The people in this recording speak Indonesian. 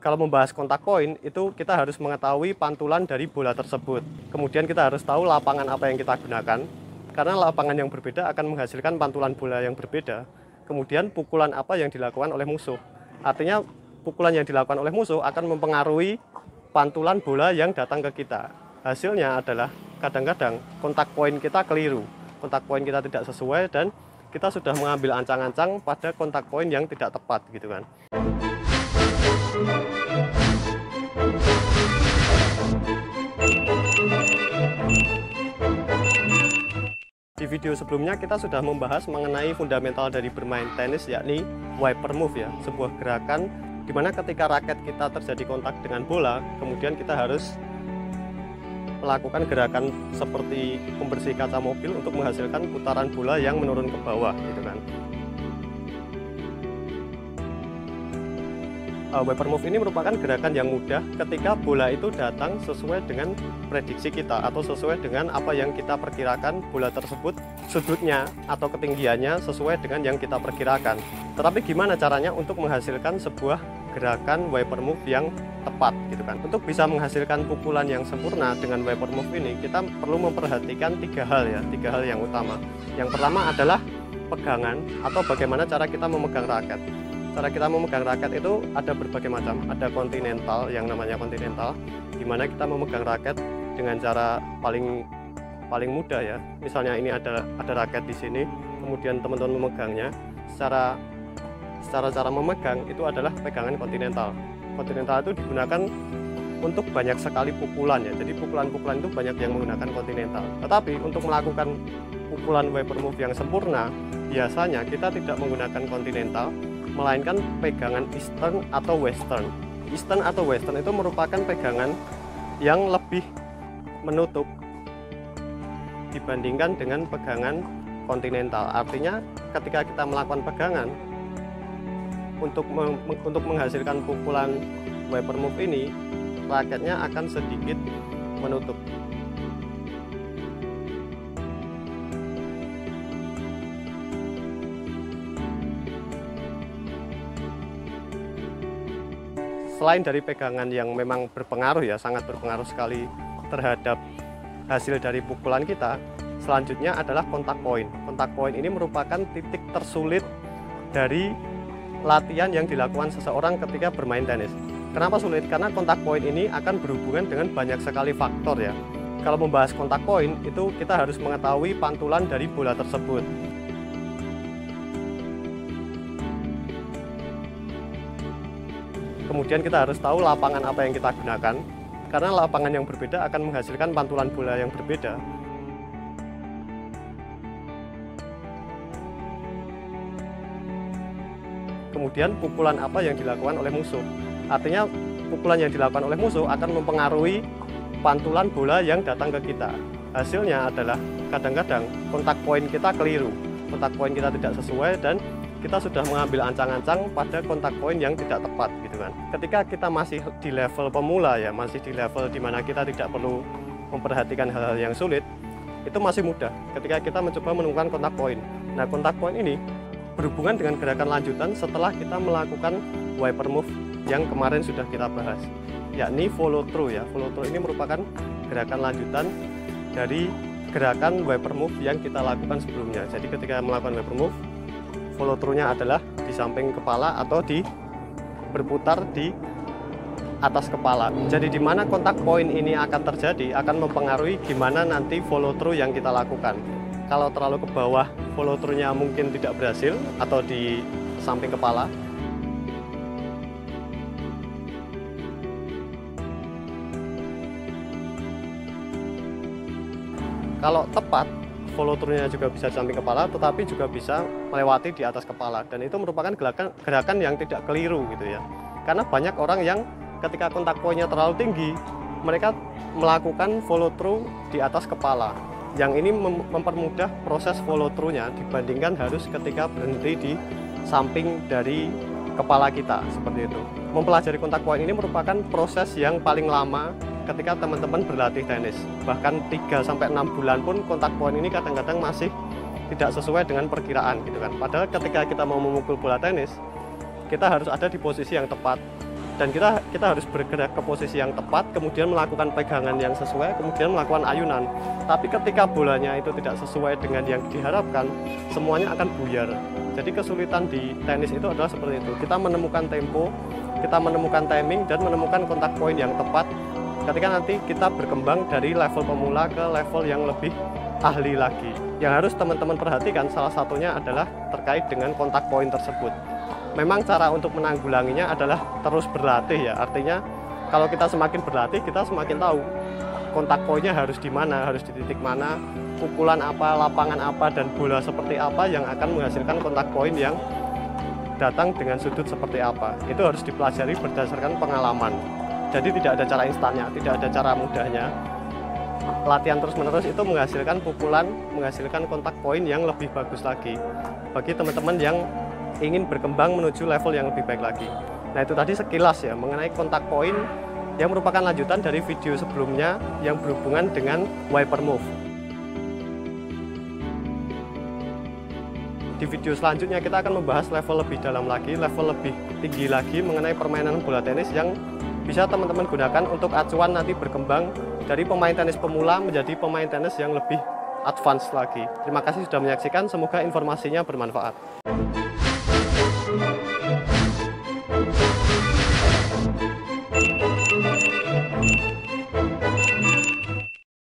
Kalau membahas kontak poin, itu kita harus mengetahui pantulan dari bola tersebut. Kemudian kita harus tahu lapangan apa yang kita gunakan, karena lapangan yang berbeda akan menghasilkan pantulan bola yang berbeda. Kemudian pukulan apa yang dilakukan oleh musuh. Artinya pukulan yang dilakukan oleh musuh akan mempengaruhi pantulan bola yang datang ke kita. Hasilnya adalah kadang-kadang kontak poin kita keliru. Kontak poin kita tidak sesuai dan kita sudah mengambil ancang-ancang pada kontak poin yang tidak tepat gitu kan. Di video sebelumnya kita sudah membahas mengenai fundamental dari bermain tenis, yakni wiper move ya, sebuah gerakan di mana ketika raket kita terjadi kontak dengan bola, kemudian kita harus melakukan gerakan seperti pembersih kaca mobil untuk menghasilkan putaran bola yang menurun ke bawah gitu kan. Wiper move ini merupakan gerakan yang mudah ketika bola itu datang sesuai dengan prediksi kita atau sesuai dengan apa yang kita perkirakan bola tersebut sudutnya atau ketinggiannya sesuai dengan yang kita perkirakan. Tetapi gimana caranya untuk menghasilkan sebuah gerakan wiper move yang tepat gitu kan. Untuk bisa menghasilkan pukulan yang sempurna dengan wiper move ini, kita perlu memperhatikan tiga hal yang utama. Yang pertama adalah pegangan atau bagaimana cara kita memegang raket. Cara kita memegang raket itu ada berbagai macam. Ada kontinental, yang namanya kontinental, di mana kita memegang raket dengan cara paling mudah ya. Misalnya ini ada raket di sini, kemudian teman-teman memegangnya. Secara cara memegang itu adalah pegangan kontinental. Kontinental itu digunakan untuk banyak sekali pukulan ya. Jadi pukulan-pukulan itu banyak yang menggunakan kontinental. Tetapi untuk melakukan pukulan wiper move yang sempurna, biasanya kita tidak menggunakan kontinental, melainkan pegangan eastern atau western. Eastern atau western itu merupakan pegangan yang lebih menutup dibandingkan dengan pegangan kontinental. Artinya ketika kita melakukan pegangan untuk menghasilkan pukulan wiper move ini, raketnya akan sedikit menutup. Selain dari pegangan yang memang berpengaruh ya, sangat berpengaruh sekali terhadap hasil dari pukulan kita, selanjutnya adalah kontak poin. Kontak poin ini merupakan titik tersulit dari latihan yang dilakukan seseorang ketika bermain tenis. Kenapa sulit? Karena kontak poin ini akan berhubungan dengan banyak sekali faktor ya. Kalau membahas kontak poin, itu kita harus mengetahui pantulan dari bola tersebut. Kemudian kita harus tahu lapangan apa yang kita gunakan, karena lapangan yang berbeda akan menghasilkan pantulan bola yang berbeda. Kemudian pukulan apa yang dilakukan oleh musuh. Artinya pukulan yang dilakukan oleh musuh akan mempengaruhi pantulan bola yang datang ke kita. Hasilnya adalah kadang-kadang kontak poin kita keliru, kontak poin kita tidak sesuai dan kita sudah mengambil ancang-ancang pada kontak poin yang tidak tepat gitu kan. Ketika kita masih di level pemula ya, masih di level dimana kita tidak perlu memperhatikan hal-hal yang sulit, itu masih mudah ketika kita mencoba menemukan kontak poin. Nah, kontak poin ini berhubungan dengan gerakan lanjutan setelah kita melakukan wiper move yang kemarin sudah kita bahas, yakni follow through ya. Follow through ini merupakan gerakan lanjutan dari gerakan wiper move yang kita lakukan sebelumnya. Jadi ketika melakukan wiper move, follow through-nya adalah di samping kepala atau berputar di atas kepala. Jadi di mana kontak poin ini akan terjadi akan mempengaruhi gimana nanti follow through yang kita lakukan. Kalau terlalu ke bawah, follow through-nya mungkin tidak berhasil atau di samping kepala. Kalau tepat, follow through-nya juga bisa di samping kepala, tetapi juga bisa melewati di atas kepala, dan itu merupakan gerakan yang tidak keliru gitu ya. Karena banyak orang yang ketika kontak poinnya terlalu tinggi, mereka melakukan follow through di atas kepala. Yang ini mempermudah proses follow through-nya dibandingkan harus ketika berhenti di samping dari kepala kita seperti itu. Mempelajari kontak poin ini merupakan proses yang paling lama ketika teman-teman berlatih tenis. Bahkan 3-6 bulan pun kontak poin ini kadang-kadang masih tidak sesuai dengan perkiraan gitu kan. Padahal ketika kita mau memukul bola tenis, kita harus ada di posisi yang tepat. dan kita harus bergerak ke posisi yang tepat, kemudian melakukan pegangan yang sesuai, kemudian melakukan ayunan. Tapi ketika bolanya itu tidak sesuai dengan yang diharapkan, semuanya akan buyar. Jadi kesulitan di tenis itu adalah seperti itu. Kita menemukan tempo, kita menemukan timing, dan menemukan kontak poin yang tepat ketika nanti kita berkembang dari level pemula ke level yang lebih ahli lagi. Yang harus teman-teman perhatikan salah satunya adalah terkait dengan kontak poin tersebut. Memang cara untuk menanggulanginya adalah terus berlatih ya. Artinya kalau kita semakin berlatih, kita semakin tahu kontak poinnya harus di mana, harus di titik mana, pukulan apa, lapangan apa, dan bola seperti apa yang akan menghasilkan kontak poin yang datang dengan sudut seperti apa. Itu harus dipelajari berdasarkan pengalaman. Jadi tidak ada cara instannya, tidak ada cara mudahnya. Latihan terus-menerus itu menghasilkan pukulan, menghasilkan kontak poin yang lebih bagus lagi bagi teman-teman yang ingin berkembang menuju level yang lebih baik lagi. Nah, itu tadi sekilas ya mengenai kontak poin yang merupakan lanjutan dari video sebelumnya yang berhubungan dengan wiper move. Di video selanjutnya kita akan membahas level lebih dalam lagi, level lebih tinggi lagi mengenai permainan bola tenis yang bisa teman-teman gunakan untuk acuan nanti berkembang dari pemain tenis pemula menjadi pemain tenis yang lebih advance lagi. Terima kasih sudah menyaksikan, semoga informasinya bermanfaat.